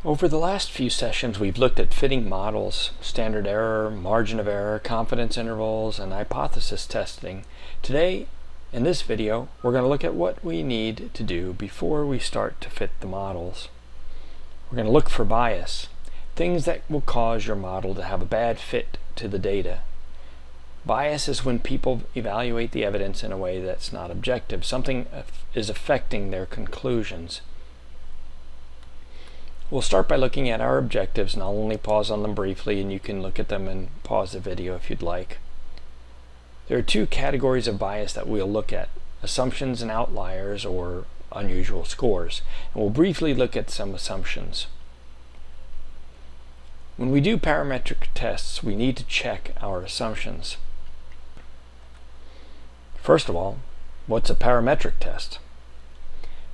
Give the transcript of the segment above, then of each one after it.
Over the last few sessions, we've looked at fitting models, standard error, margin of error, confidence intervals, and hypothesis testing. Today, in this video, we're going to look at what we need to do before we start to fit the models. We're going to look for bias, things that will cause your model to have a bad fit to the data. Bias is when people evaluate the evidence in a way that's not objective. Something is affecting their conclusions. We'll start by looking at our objectives, and I'll only pause on them briefly, and you can look at them and pause the video if you'd like. There are two categories of bias that we'll look at: assumptions and outliers, or unusual scores. And we'll briefly look at some assumptions. When we do parametric tests, we need to check our assumptions. First of all, what's a parametric test?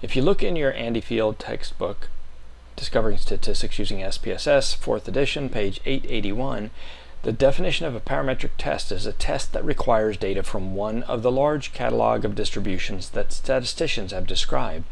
If you look in your Andy Field textbook, Discovering Statistics Using SPSS, 4th edition, page 881, the definition of a parametric test is a test that requires data from one of the large catalog of distributions that statisticians have described.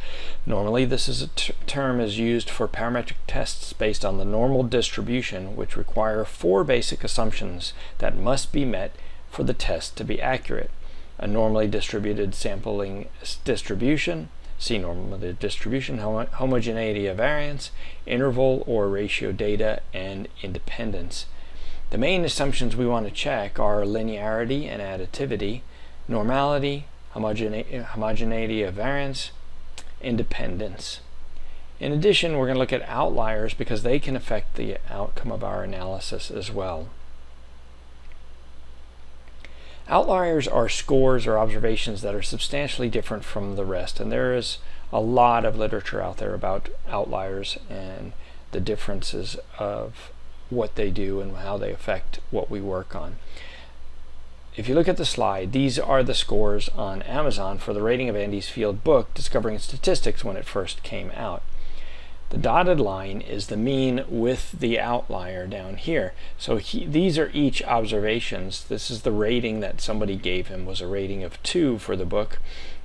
Normally, this is a term is used for parametric tests based on the normal distribution, which require 4 basic assumptions that must be met for the test to be accurate: a normally distributed sampling distribution, see normal distribution, homogeneity of variance, interval or ratio data, and independence. The main assumptions we want to check are linearity and additivity, normality, homogeneity of variance, independence. In addition, we're going to look at outliers because they can affect the outcome of our analysis as well. Outliers are scores or observations that are substantially different from the rest, and there is a lot of literature out there about outliers and the differences of what they do and how they affect what we work on. If you look at the slide, these are the scores on Amazon for the rating of Andy's Field book, Discovering Statistics, when it first came out. The dotted line is the mean with the outlier down here. So these are each observations. This is the rating that somebody gave him, was a rating of 2 for the book,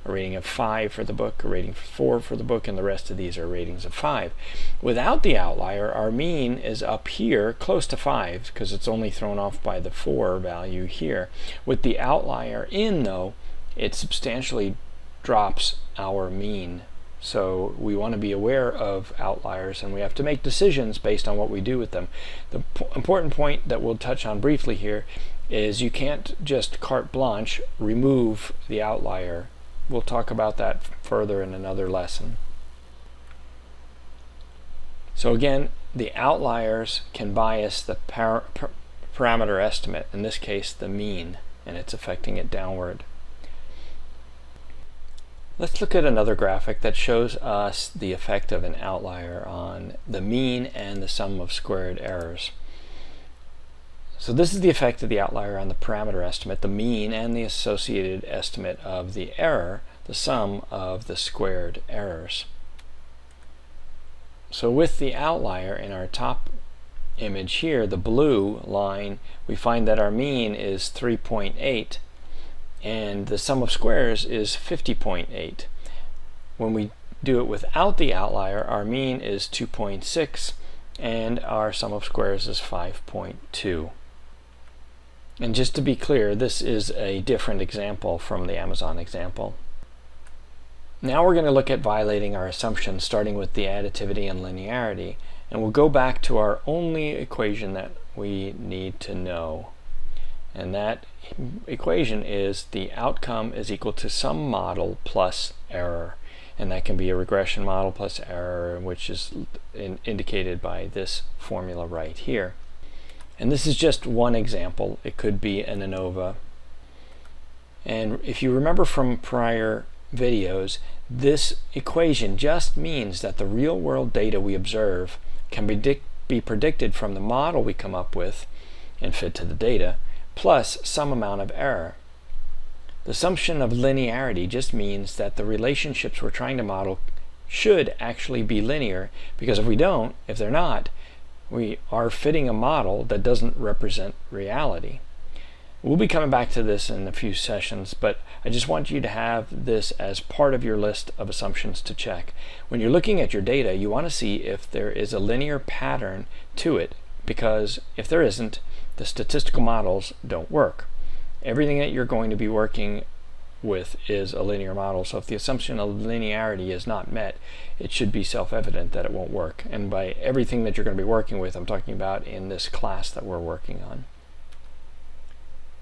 a rating of 5 for the book, a rating of 4 for the book, and the rest of these are ratings of 5. Without the outlier, our mean is up here close to 5 because it's only thrown off by the 4 value here. With the outlier in, though, it substantially drops our mean. So we want to be aware of outliers, and we have to make decisions based on what we do with them. The important point that we'll touch on briefly here is you can't just carte blanche remove the outlier. We'll talk about that further in another lesson. So again, the outliers can bias the parameter estimate, in this case the mean, and it's affecting it downward. Let's look at another graphic that shows us the effect of an outlier on the mean and the sum of squared errors. So this is the effect of the outlier on the parameter estimate, the mean, and the associated estimate of the error, the sum of the squared errors. So with the outlier in our top image here, the blue line, we find that our mean is 3.8. and the sum of squares is 50.8. When we do it without the outlier, our mean is 2.6 and our sum of squares is 5.2. And just to be clear, this is a different example from the Amazon example. Now we're going to look at violating our assumptions, starting with the additivity and linearity, and we'll go back to our only equation that we need to know. And that equation is the outcome is equal to some model plus error. And that can be a regression model plus error, which is indicated by this formula right here. And this is just one example. It could be an ANOVA. And if you remember from prior videos, this equation just means that the real world data we observe can be predicted from the model we come up with and fit to the data, plus some amount of error. The assumption of linearity just means that the relationships we're trying to model should actually be linear, because if they're not, we are fitting a model that doesn't represent reality. We'll be coming back to this in a few sessions, but I just want you to have this as part of your list of assumptions to check. When you're looking at your data, you want to see if there is a linear pattern to it, because if there isn't, the statistical models don't work. Everything that you're going to be working with is a linear model, so if the assumption of linearity is not met, it should be self-evident that it won't work. And by everything that you're going to be working with, I'm talking about in this class that we're working on.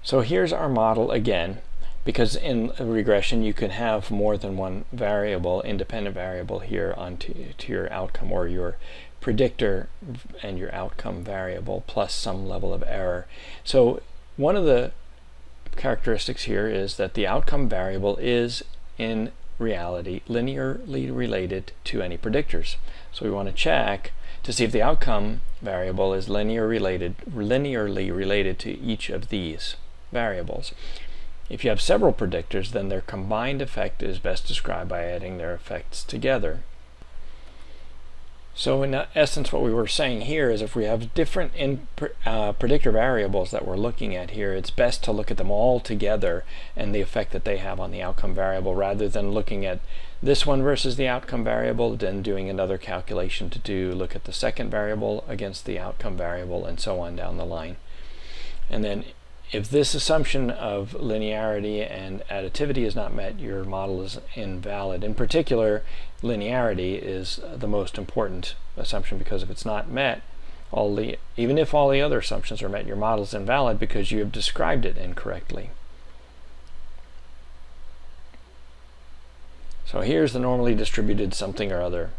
So here's our model again, because in a regression you can have more than one variable, independent variable here onto your outcome, or your predictor and your outcome variable plus some level of error. So one of the characteristics here is that the outcome variable is in reality linearly related to any predictors. So we want to check to see if the outcome variable is linearly related to each of these variables. If you have several predictors, then their combined effect is best described by adding their effects together. So in essence, what we were saying here is if we have different predictor variables that we're looking at here, it's best to look at them all together and the effect that they have on the outcome variable, rather than looking at this one versus the outcome variable, then doing another calculation to look at the second variable against the outcome variable, and so on down the line. And then if this assumption of linearity and additivity is not met, your model is invalid. In particular, linearity is the most important assumption, because if it's not met, even if all the other assumptions are met, your model is invalid because you have described it incorrectly. So here's the normally distributed something or other.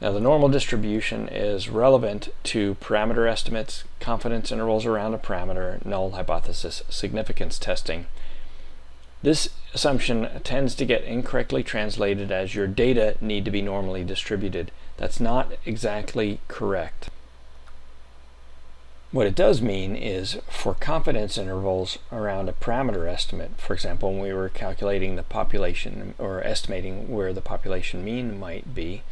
Now, the normal distribution is relevant to parameter estimates, confidence intervals around a parameter, null hypothesis significance testing. This assumption tends to get incorrectly translated as your data need to be normally distributed. That's not exactly correct. What it does mean is for confidence intervals around a parameter estimate, for example, when we were calculating the population or estimating where the population mean might be,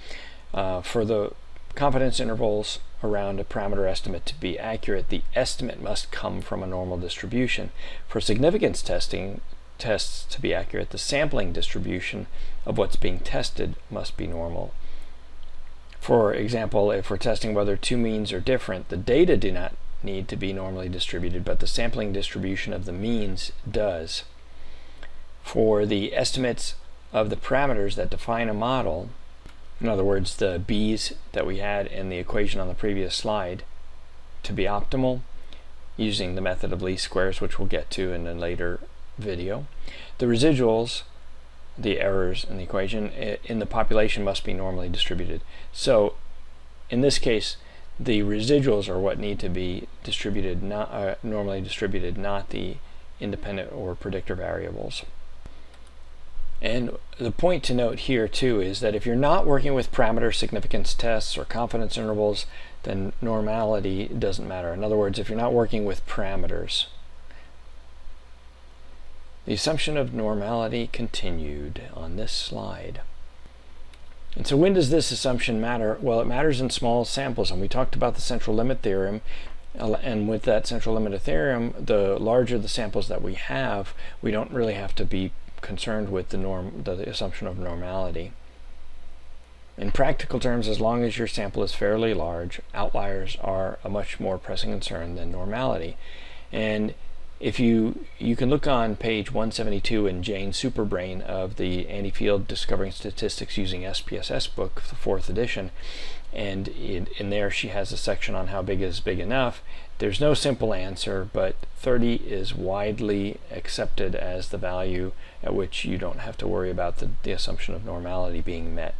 for the confidence intervals around a parameter estimate to be accurate, the estimate must come from a normal distribution. For significance tests to be accurate, the sampling distribution of what's being tested must be normal. For example, if we're testing whether two means are different, the data do not need to be normally distributed, but the sampling distribution of the means does. For the estimates of the parameters that define a model, in other words, the b's that we had in the equation on the previous slide, to be optimal, using the method of least squares, which we'll get to in a later video, the residuals, the errors in the equation, in the population must be normally distributed. So in this case, the residuals are what need to be distributed, normally distributed, not the independent or predictor variables. And the point to note here too is that if you're not working with parameter significance tests or confidence intervals, then normality doesn't matter. In other words, if you're not working with parameters. The assumption of normality continued on this slide. And so when does this assumption matter? Well, it matters in small samples, and we talked about the central limit theorem. And with that central limit theorem, the larger the samples that we have, we don't really have to be concerned with the assumption of normality. In practical terms, as long as your sample is fairly large, outliers are a much more pressing concern than normality. And if you can look on page 172 in Jane's Superbrain of the Andy Field Discovering Statistics Using SPSS book, the 4th edition, and in there she has a section on how big is big enough. There's no simple answer, but 30 is widely accepted as the value at which you don't have to worry about the assumption of normality being met.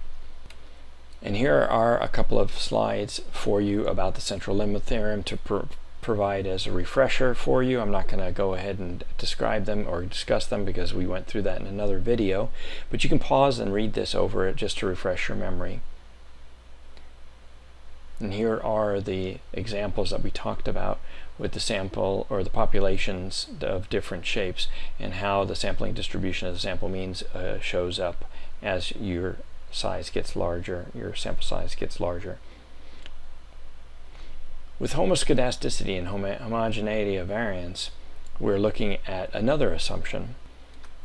And here are a couple of slides for you about the central limit theorem to provide as a refresher for you. I'm not going to go ahead and describe them or discuss them because we went through that in another video, but you can pause and read this over it just to refresh your memory. And here are the examples that we talked about with the sample or the populations of different shapes, and how the sampling distribution of the sample means shows up as your size gets larger, your sample size gets larger. With homoscedasticity and homogeneity of variance, we're looking at another assumption.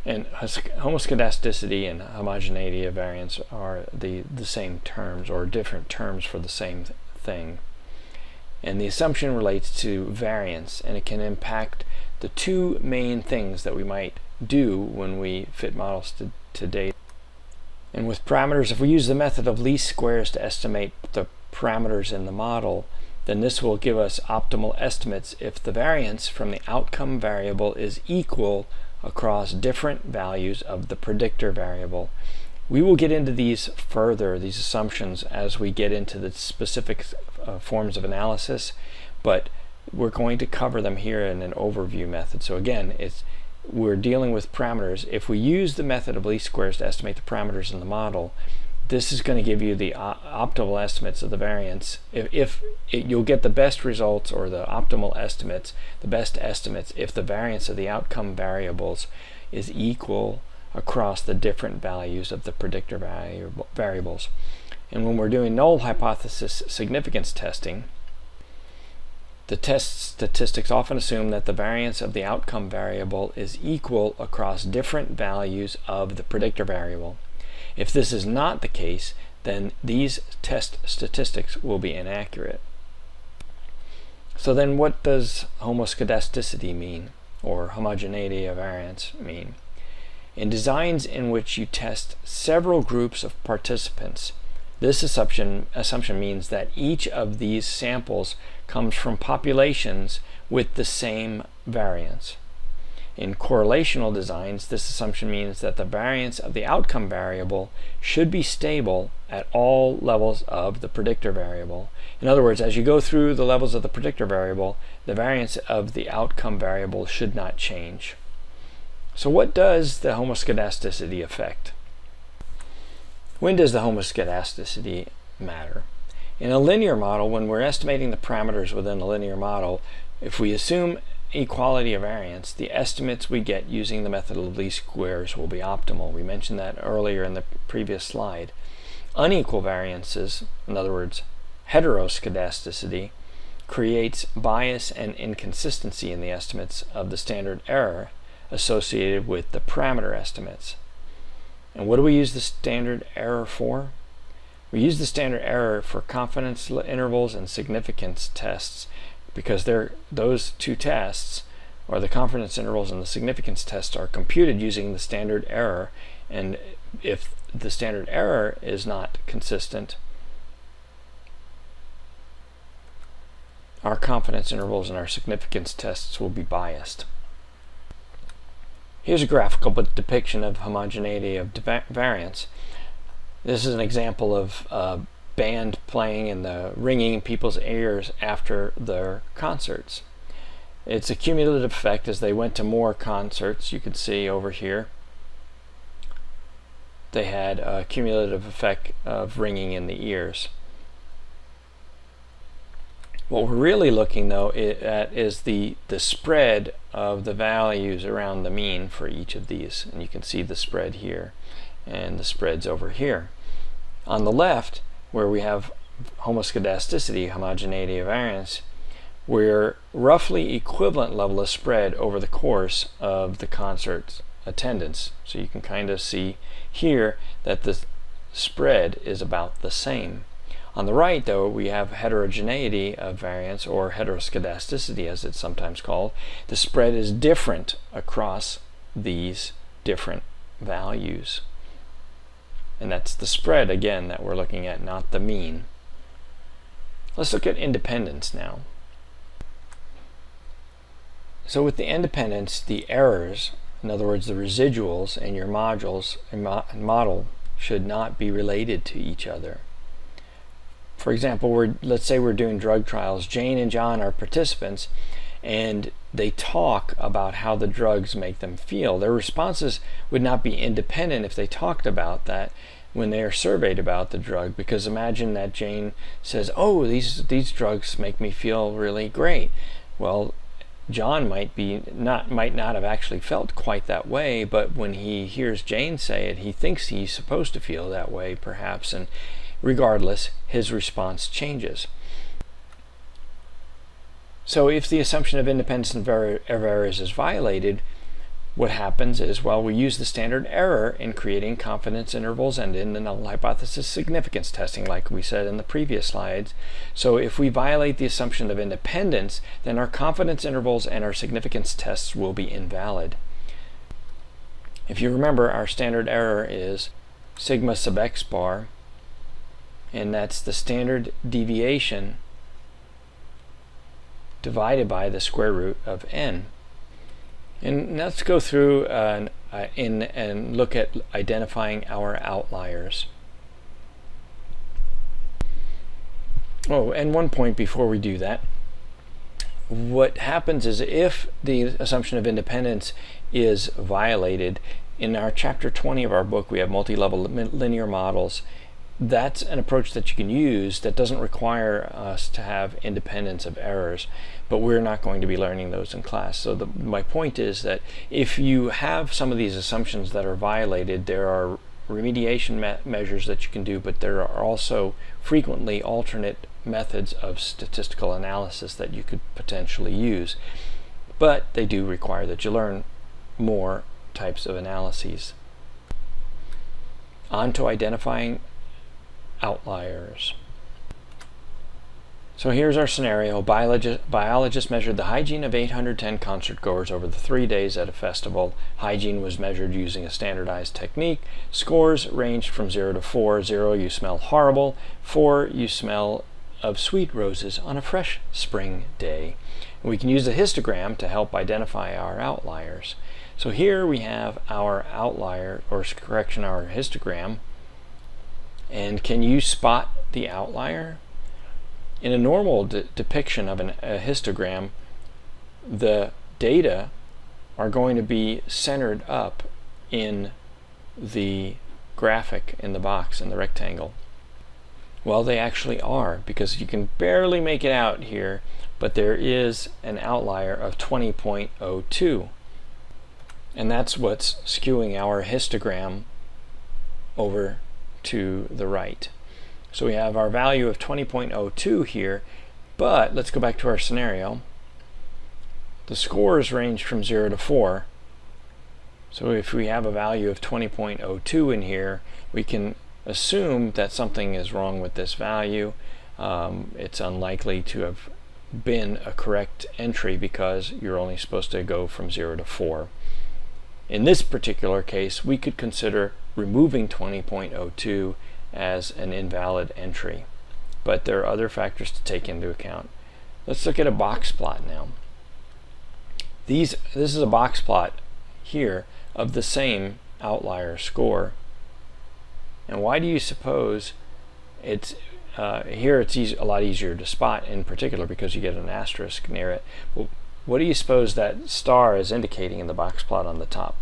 And homoscedasticity and homogeneity of variance are the same terms, or different terms for the same thing. And the assumption relates to variance, and it can impact the two main things that we might do when we fit models to data. And with parameters, if we use the method of least squares to estimate the parameters in the model, then this will give us optimal estimates if the variance from the outcome variable is equal across different values of the predictor variable. We will get into these further, these assumptions, as we get into the specific forms of analysis, but we're going to cover them here in an overview method. So again, we're dealing with parameters. If we use the method of least squares to estimate the parameters in the model, this is going to give you the optimal estimates of the variance. You'll get the best results, or the optimal estimates, the best estimates, if the variance of the outcome variables is equal across the different values of the predictor variables. And when we're doing null hypothesis significance testing, the test statistics often assume that the variance of the outcome variable is equal across different values of the predictor variable. If this is not the case, then these test statistics will be inaccurate. So then what does homoscedasticity mean, or homogeneity of variance mean? In designs in which you test several groups of participants, this assumption means that each of these samples comes from populations with the same variance. In correlational designs, this assumption means that the variance of the outcome variable should be stable at all levels of the predictor variable. In other words, as you go through the levels of the predictor variable, the variance of the outcome variable should not change. So what does the homoscedasticity affect? When does the homoscedasticity matter? In a linear model, when we're estimating the parameters within a linear model, if we assume equality of variance, the estimates we get using the method of least squares will be optimal. We mentioned that earlier in the previous slide. Unequal variances, in other words, heteroscedasticity, creates bias and inconsistency in the estimates of the standard error associated with the parameter estimates. And what do we use the standard error for? We use the standard error for confidence intervals and significance tests, because those two tests, or the confidence intervals and the significance tests, are computed using the standard error. And if the standard error is not consistent, our confidence intervals and our significance tests will be biased. Here's a graphical depiction of homogeneity of variance. This is an example of band playing and the ringing in people's ears after their concerts. It's a cumulative effect as they went to more concerts. You can see over here they had a cumulative effect of ringing in the ears. What we're really looking though at is the spread of the values around the mean for each of these, and you can see the spread here and the spreads over here. On the left, where we have homoscedasticity, homogeneity of variance, we're roughly equivalent level of spread over the course of the concert's attendance. So you can kind of see here that the spread is about the same. On the right, though, we have heterogeneity of variance, or heteroscedasticity as it's sometimes called. The spread is different across these different values. And that's the spread, again, that we're looking at, not the mean. Let's look at independence now. So with the independence, the errors, in other words, the residuals in your modules and model, should not be related to each other. For example, let's say we're doing drug trials. Jane and John are participants, and they talk about how the drugs make them feel. Their responses would not be independent if they talked about that when they are surveyed about the drug, because imagine that Jane says, "Oh, these drugs make me feel really great." Well, John might not have actually felt quite that way, but when he hears Jane say it, he thinks he's supposed to feel that way, perhaps, and regardless, his response changes. So if the assumption of independence of errors is violated, what happens is, well, we use the standard error in creating confidence intervals and in the null hypothesis significance testing, like we said in the previous slides. So if we violate the assumption of independence, then our confidence intervals and our significance tests will be invalid. If you remember, our standard error is sigma sub x bar, and that's the standard deviation divided by the square root of n. And let's go through and look at identifying our outliers. Oh, and one point before we do that. What happens is, if the assumption of independence is violated, in our chapter 20 of our book we have multi-level linear models. That's an approach that you can use that doesn't require us to have independence of errors, but we're not going to be learning those in class. So my point is that if you have some of these assumptions that are violated, there are remediation measures that you can do, but there are also frequently alternate methods of statistical analysis that you could potentially use. But they do require that you learn more types of analyses. On to identifying outliers. So here's our scenario. Biologists measured the hygiene of 810 concert goers over the 3 days at a festival. Hygiene was measured using a standardized technique. Scores ranged from 0 to 4. 0, you smell horrible. 4, you smell of sweet roses on a fresh spring day. And we can use a histogram to help identify our outliers. So here we have our outlier, or correction, our histogram. And can you spot the outlier? In a normal depiction of a histogram, the data are going to be centered up in the graphic in the box, in the rectangle. Well, they actually are, because you can barely make it out here, but there is an outlier of 20.02. And that's what's skewing our histogram over to the right. So we have our value of 20.02 here, but let's go back to our scenario. The scores range from 0 to 4. So if we have a value of 20.02 in here, we can assume that something is wrong with this value. It's unlikely to have been a correct entry because you're only supposed to go from 0 to 4. In this particular case, we could consider removing 20.02 as an invalid entry, but there are other factors to take into account. Let's look at a box plot now. This is a box plot here of the same outlier score. And why do you suppose it's here it's a lot easier to spot, in particular because you get an asterisk near it. Well, what do you suppose that star is indicating in the box plot on the top?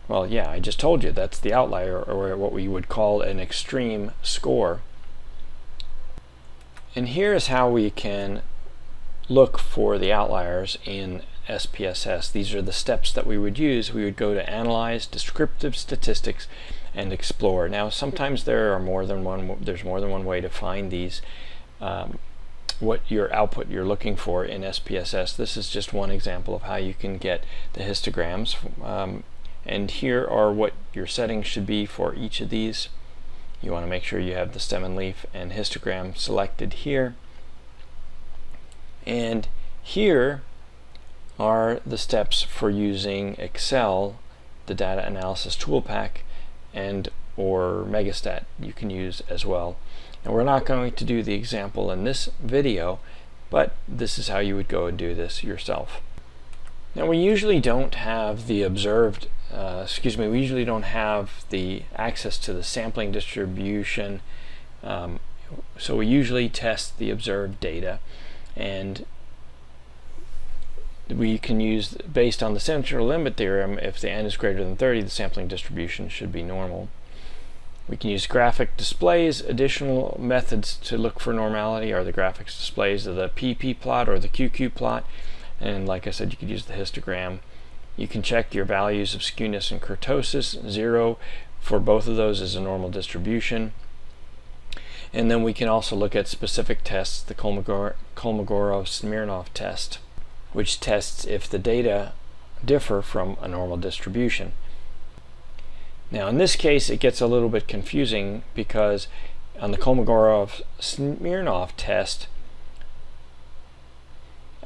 Well, yeah, I just told you that's the outlier, or what we would call an extreme score. And here's how we can look for the outliers in SPSS. These are the steps that we would use. We would go to Analyze, Descriptive Statistics, and Explore. Now, sometimes there's more than one way to find these. What your output you're looking for in SPSS. This is just one example of how you can get the histograms. And here are what your settings should be for each of these. You want to make sure you have the stem and leaf and histogram selected here. And here are the steps for using Excel, the data analysis tool pack, and or Megastat you can use as well. And we're not going to do the example in this video, but this is how you would go and do this yourself. Now, we usually don't have the observed we usually don't have the access to the sampling distribution, so we usually test the observed data, and we can use, based on the central limit theorem, if the n is greater than 30, the sampling distribution should be normal. We can use graphic displays. Additional methods to look for normality are the graphics displays of the PP plot or the QQ plot, and like I said, you could use the histogram. You can check your values of skewness and kurtosis. 0 for both of those is a normal distribution. And then we can also look at specific tests, the Kolmogorov-Smirnov test, which tests if the data differ from a normal distribution. Now in this case it gets a little bit confusing because on the Kolmogorov-Smirnov test,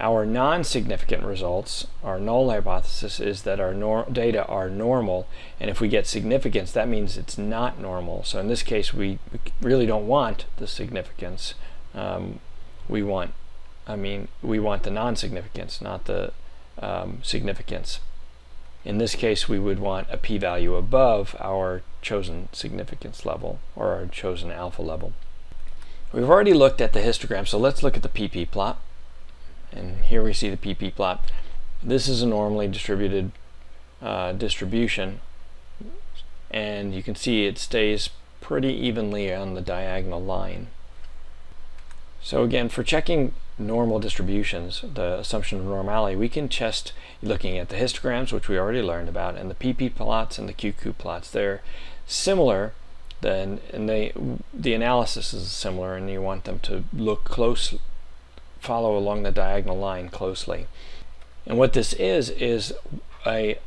our non-significant results, our null hypothesis, is that our data are normal, and if we get significance, that means it's not normal. So in this case, we really don't want the significance. We want the non-significance, not the significance. In this case, we would want a p-value above our chosen significance level, or our chosen alpha level. We've already looked at the histogram, so let's look at the PP plot. And here we see the PP plot. This is a normally distributed distribution, and you can see it stays pretty evenly on the diagonal line. So again, for checking normal distributions, the assumption of normality, we can test looking at the histograms, which we already learned about, and the PP plots and the QQ plots. They're similar, and the analysis is similar, and you want them to look close, follow along the diagonal line closely. And what this is a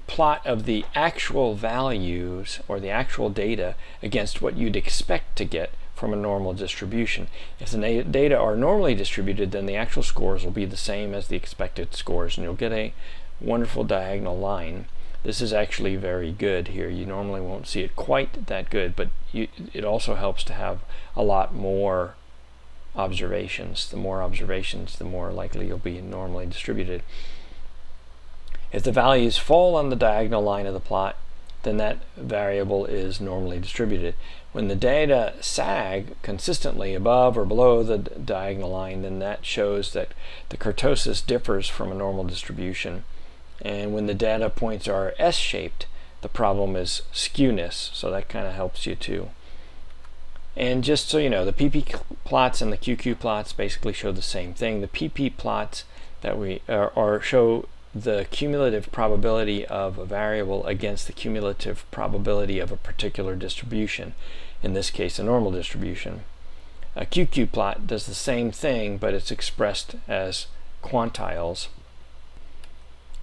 plot of the actual values or the actual data against what you'd expect to get from a normal distribution. If the data are normally distributed, then the actual scores will be the same as the expected scores, and you'll get a wonderful diagonal line. This is actually very good here. You normally won't see it quite that good, but it also helps to have a lot more observations. The more observations, the more likely you'll be normally distributed. If the values fall on the diagonal line of the plot, then that variable is normally distributed. When the data sag consistently above or below the diagonal line, then that shows that the kurtosis differs from a normal distribution. And when the data points are S-shaped, the problem is skewness, so that kind of helps you too. And just so you know, the PP plots and the QQ plots basically show the same thing. The PP plots that show the cumulative probability of a variable against the cumulative probability of a particular distribution, in this case a normal distribution. A QQ plot does the same thing, but it's expressed as quantiles.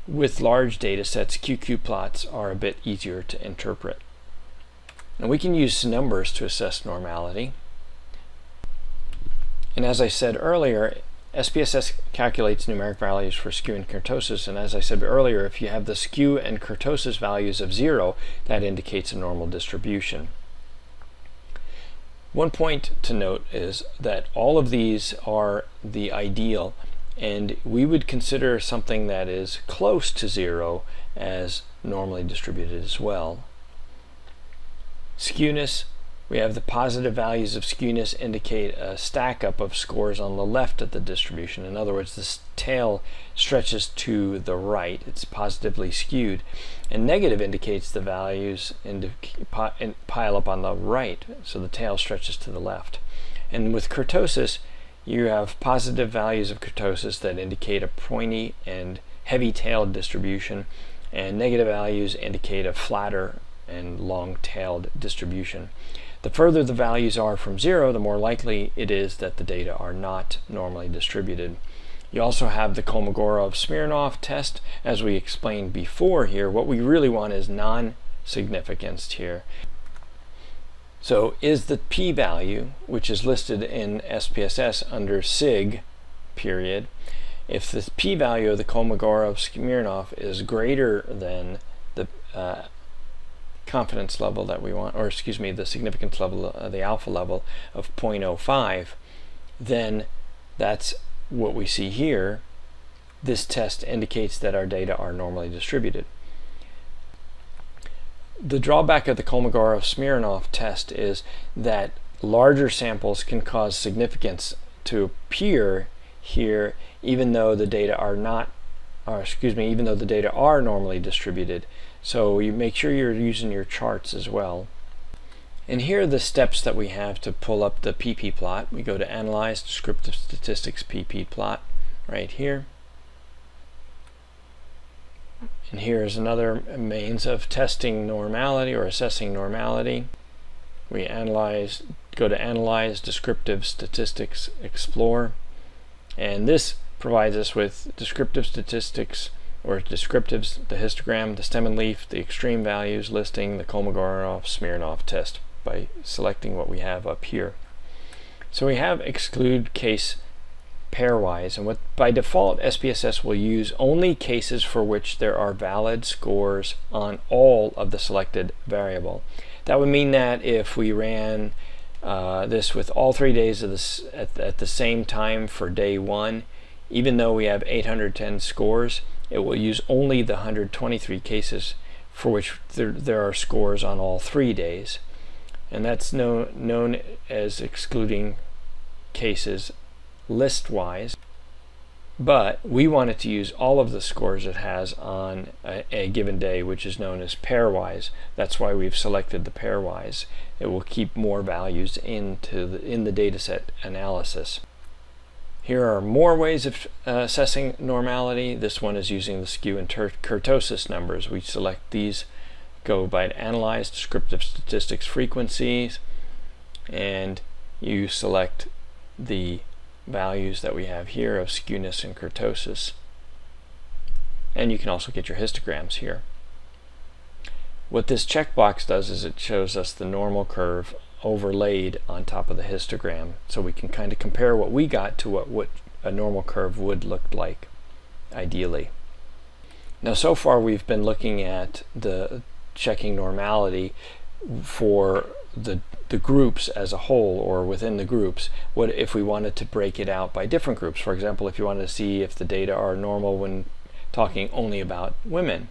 With large data sets, QQ plots are a bit easier to interpret. And we can use numbers to assess normality. And as I said earlier, SPSS calculates numeric values for skew and kurtosis, and as I said earlier, if you have the skew and kurtosis values of 0, that indicates a normal distribution. One point to note is that all of these are the ideal, and we would consider something that is close to 0 as normally distributed as well. Skewness, we have the positive values of skewness indicate a stack up of scores on the left of the distribution. In other words, this tail stretches to the right. It's positively skewed. And negative indicates the values pile up on the right, so the tail stretches to the left. And with kurtosis, you have positive values of kurtosis that indicate a pointy and heavy-tailed distribution, and negative values indicate a flatter and long-tailed distribution. The further the values are from 0, the more likely it is that the data are not normally distributed. You also have the Kolmogorov-Smirnov test. As we explained before here, what we really want is non-significance here. So is the p-value, which is listed in SPSS under sig period, if the p-value of the Kolmogorov-Smirnov is greater than the confidence level that we want, or excuse me, the significance level, the alpha level of 0.05, then that's what we see here. This test indicates that our data are normally distributed. The drawback of the Kolmogorov-Smirnov test is that larger samples can cause significance to appear here, even though the data are not, or excuse me, even though the data are normally distributed. So you make sure you're using your charts as well. And here are the steps that we have to pull up the PP plot. We go to Analyze, Descriptive Statistics PP plot, right here. And here is another means of testing normality or assessing normality. We analyze go to Analyze, Descriptive Statistics, Explore, and this provides us with descriptive statistics, or descriptives, the histogram, the stem and leaf, the extreme values, listing, the Kolmogorov-Smirnov test by selecting what we have up here. So we have exclude case pairwise, and by default SPSS will use only cases for which there are valid scores on all of the selected variable. That would mean that if we ran this with all 3 days of this at the same time for day 1, even though we have 810 scores, it will use only the 123 cases for which there are scores on all 3 days. And that's known as excluding cases list-wise. But we want it to use all of the scores it has on a given day, which is known as pairwise. That's why we've selected the pairwise. It will keep more values in the dataset analysis. Here are more ways of assessing normality. This one is using the skew and kurtosis numbers. We select these, go by Analyze, Descriptive Statistics, Frequencies, and you select the values that we have here of skewness and kurtosis. And you can also get your histograms here. What this checkbox does is it shows us the normal curve overlaid on top of the histogram, so we can kind of compare what we got to what a normal curve would look like ideally. Now so far we've been looking at the checking normality for the groups as a whole, or within the groups. What if we wanted to break it out by different groups? For example, if you wanted to see if the data are normal when talking only about women.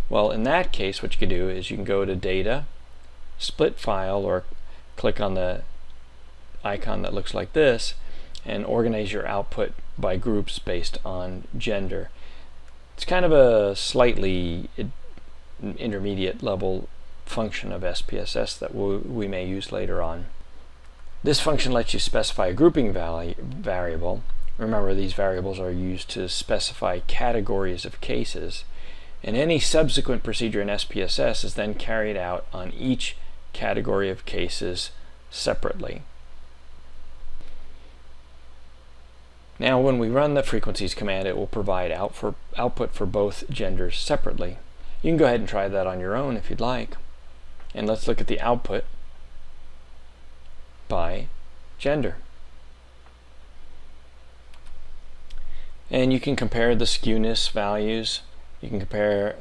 Well, in that case, what you can do is you can go to Data, Split File, or click on the icon that looks like this, and organize your output by groups based on gender. It's kind of a slightly intermediate level function of SPSS that we may use later on. This function lets you specify a grouping variable. Remember, these variables are used to specify categories of cases, and any subsequent procedure in SPSS is then carried out on each category of cases separately. Now when we run the frequencies command, it will provide output for both genders separately. You can go ahead and try that on your own if you'd like. And let's look at the output by gender. And you can compare the skewness values. You can compare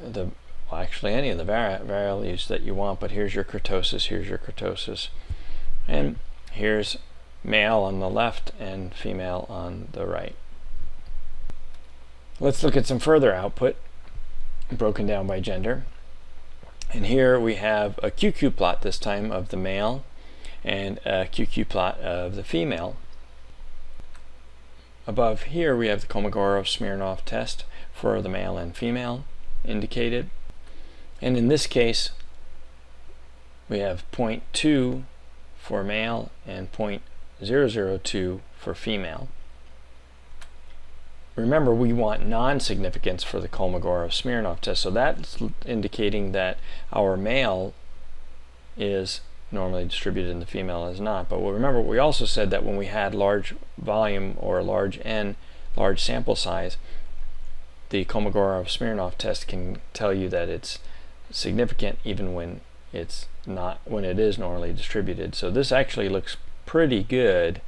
actually any of the values that you want, but here's your kurtosis, and here's male on the left and female on the right. Let's look at some further output broken down by gender. And here we have a QQ plot this time of the male and a QQ plot of the female. Above here we have the Kolmogorov-Smirnov test for the male and female indicated. And in this case we have 0.2 for male and 0.002 for female. Remember, we want non-significance for the Kolmogorov-Smirnov test, so that's indicating that our male is normally distributed and the female is not. But remember, we also said that when we had large volume or large N, large sample size, the Kolmogorov-Smirnov test can tell you that it's significant even when it's not, when it is normally distributed. So this actually looks pretty good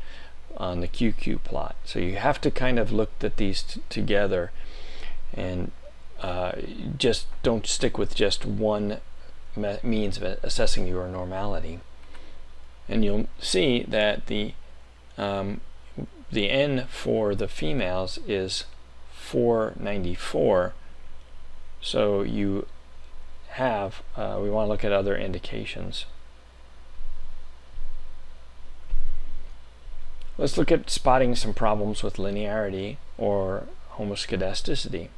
on the QQ plot. So you have to kind of look at these together, and just don't stick with just one means of assessing your normality. And you'll see that the N for the females is 494. So you have, we want to look at other indications. Let's look at spotting some problems with linearity or homoscedasticity.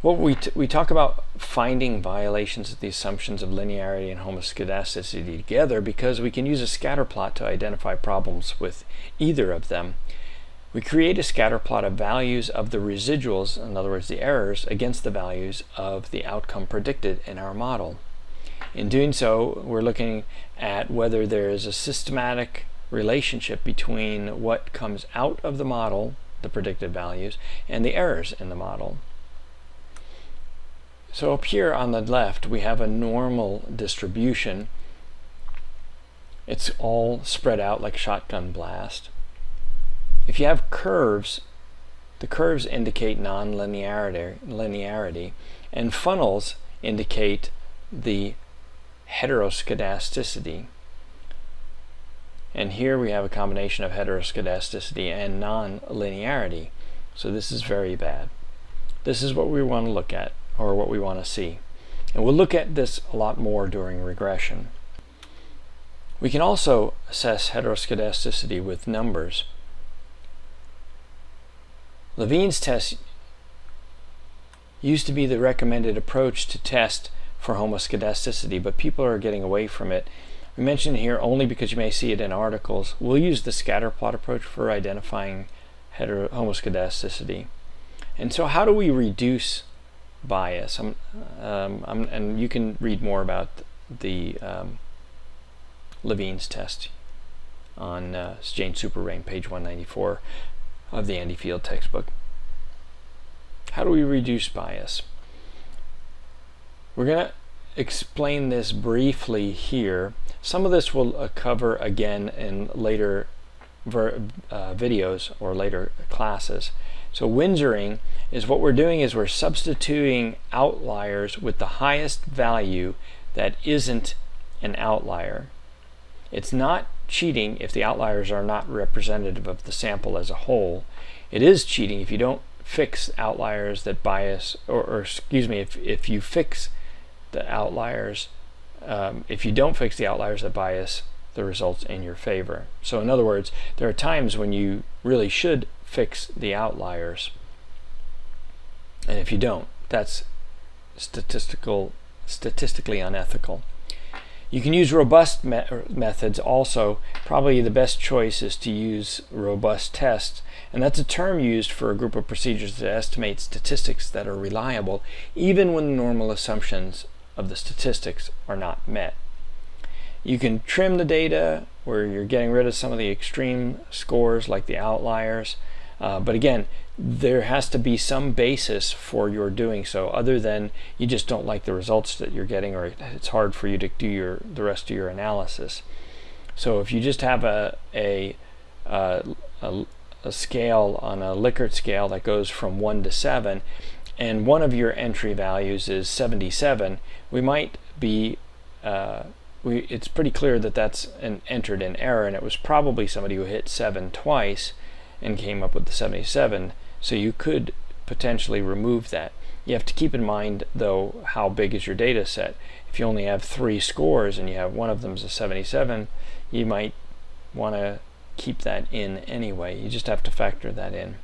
Well, we talk about finding violations of the assumptions of linearity and homoscedasticity together because we can use a scatter plot to identify problems with either of them. We create a scatter plot of values of the residuals, in other words the errors, against the values of the outcome predicted in our model. In doing so, we're looking at whether there is a systematic relationship between what comes out of the model, the predicted values, and the errors in the model. So up here on the left, we have a normal distribution. It's all spread out like shotgun blast. If you have curves, the curves indicate non-linearity, and funnels indicate the heteroscedasticity. And here we have a combination of heteroscedasticity and non-linearity. So this is very bad. This is what we want to look at, or what we want to see. And we'll look at this a lot more during regression. We can also assess heteroscedasticity with numbers. Levene's test used to be the recommended approach to test for homoscedasticity, but people are getting away from it. We mention it here only because you may see it in articles. We'll use the scatter plot approach for identifying homoscedasticity. And so how do we reduce bias? And you can read more about the Levene's test on Jane Superrain, page 194 of the Andy Field textbook. How do we reduce bias? We're going to explain this briefly here. Some of this we'll cover again in later videos or later classes. So windsoring is what we're doing is we're substituting outliers with the highest value that isn't an outlier. It's not cheating if the outliers are not representative of the sample as a whole. It is cheating if you don't fix outliers that bias, or excuse me, if you fix the outliers, if you don't fix the outliers that bias the results in your favor. So in other words, there are times when you really should fix the outliers, and if you don't, that's statistically unethical. You can use robust methods also. Probably the best choice is to use robust tests, and that's a term used for a group of procedures that estimate statistics that are reliable even when the normal assumptions of the statistics are not met. You can trim the data where you're getting rid of some of the extreme scores like the outliers, but again, there has to be some basis for your doing so, other than you just don't like the results that you're getting, or it's hard for you to do the rest of your analysis. So if you just have a scale on a Likert scale that goes from 1 to 7, and one of your entry values is 77, we might be it's pretty clear that that's entered in error, and it was probably somebody who hit 7 twice and came up with the 77. So you could potentially remove that. You have to keep in mind, though, how big is your data set. If you only have 3 scores and you have one of them is a 77, you might want to keep that in anyway. You just have to factor that in.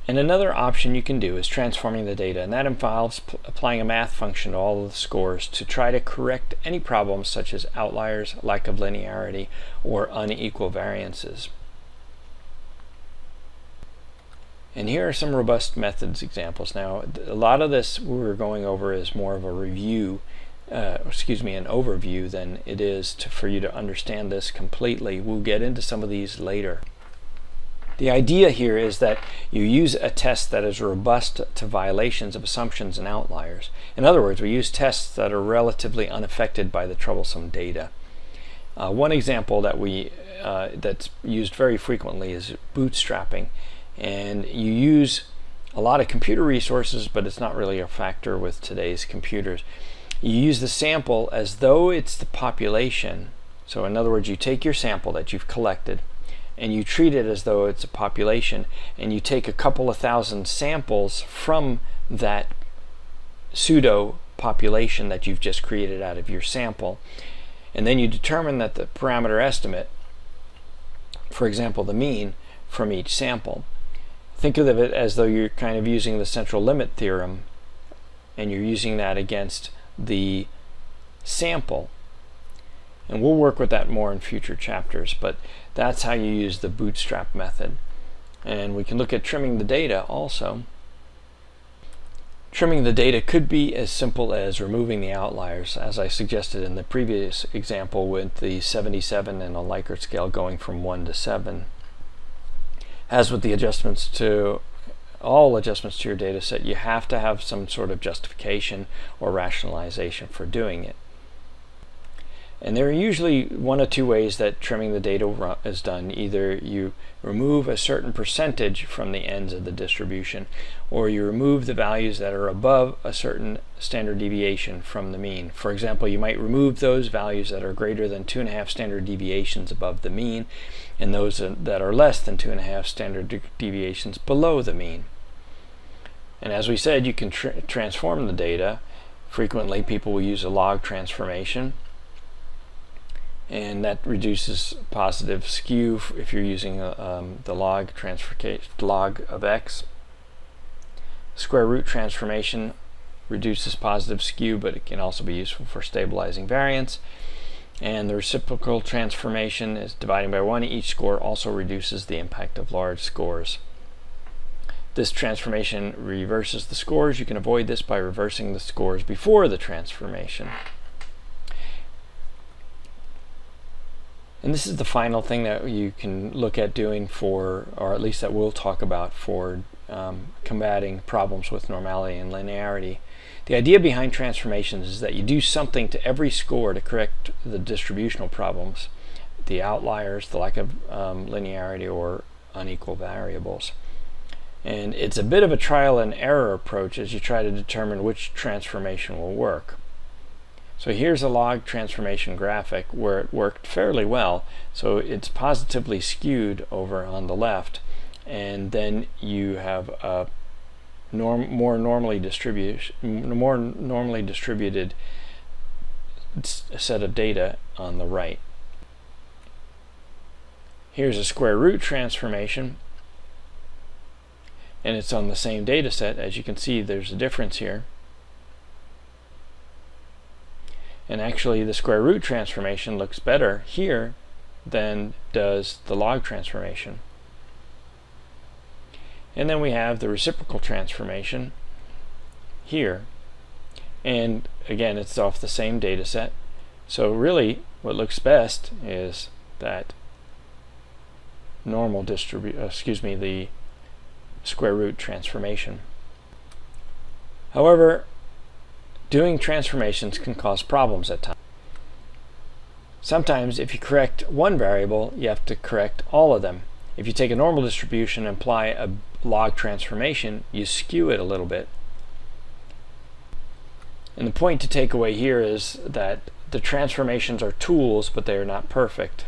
And another option you can do is transforming the data, and that involves applying a math function to all of the scores to try to correct any problems such as outliers, lack of linearity, or unequal variances. And here are some robust methods examples. Now, a lot of this we're going over is more of a review, an overview than it is for you to understand this completely. We'll get into some of these later. The idea here is that you use a test that is robust to violations of assumptions and outliers. In other words, we use tests that are relatively unaffected by the troublesome data. One example that that's used very frequently is bootstrapping. And you use a lot of computer resources, but it's not really a factor with today's computers. You use the sample as though it's the population. So in other words, you take your sample that you've collected and you treat it as though it's a population, and you take a couple of thousand samples from that pseudo population that you've just created out of your sample, and then you determine that the parameter estimate, for example the mean, from each sample. Think of it as though you're kind of using the central limit theorem, and you're using that against the sample. And we'll work with that more in future chapters, but that's how you use the bootstrap method. And we can look at trimming the data also. Trimming the data could be as simple as removing the outliers, as I suggested in the previous example with the 77 and a Likert scale going from 1 to 7. As with the adjustments to all adjustments to your data set, you have to have some sort of justification or rationalization for doing it. And there are usually one of two ways that trimming the data is done. Either you remove a certain percentage from the ends of the distribution, or you remove the values that are above a certain standard deviation from the mean. For example, you might remove those values that are greater than 2.5 standard deviations above the mean, and those that are less than 2.5 standard deviations below the mean. And as we said, you can transform the data. Frequently, people will use a log transformation, and that reduces positive skew if you're using the log of x. Square root transformation reduces positive skew, but it can also be useful for stabilizing variance. And the reciprocal transformation is dividing by 1 each score also reduces the impact of large scores. This transformation reverses the scores. You can avoid this by reversing the scores before the transformation. And this is the final thing that you can look at doing for, or at least that we'll talk about for combating problems with normality and linearity. The idea behind transformations is that you do something to every score to correct the distributional problems, the outliers, the lack of linearity, or unequal variables. And it's a bit of a trial and error approach as you try to determine which transformation will work. So here's a log transformation graphic where it worked fairly well. So it's positively skewed over on the left, and then you have a more normally distributed set of data on the right. Here's a square root transformation, and it's on the same data set. As you can see, there's a difference here. And actually, the square root transformation looks better here than does the log transformation. And then we have the reciprocal transformation here. And again, it's off the same data set. So really, what looks best is that the square root transformation. However, doing transformations can cause problems at times. Sometimes if you correct one variable, you have to correct all of them. If you take a normal distribution and apply a log transformation, you skew it a little bit. And the point to take away here is that the transformations are tools, but they are not perfect.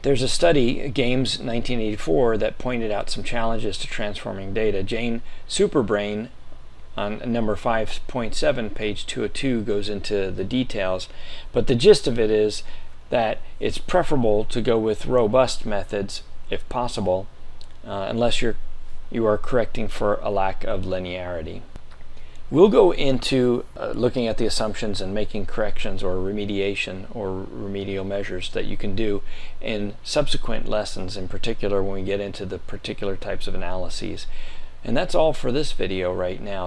There's a study, Games 1984, that pointed out some challenges to transforming data. Jane Superbrain on number 5.7, page 202, goes into the details, but the gist of it is that it's preferable to go with robust methods if possible, unless you are correcting for a lack of linearity. We'll go into looking at the assumptions and making corrections or remediation or remedial measures that you can do in subsequent lessons, in particular when we get into the particular types of analyses. And that's all for this video right now.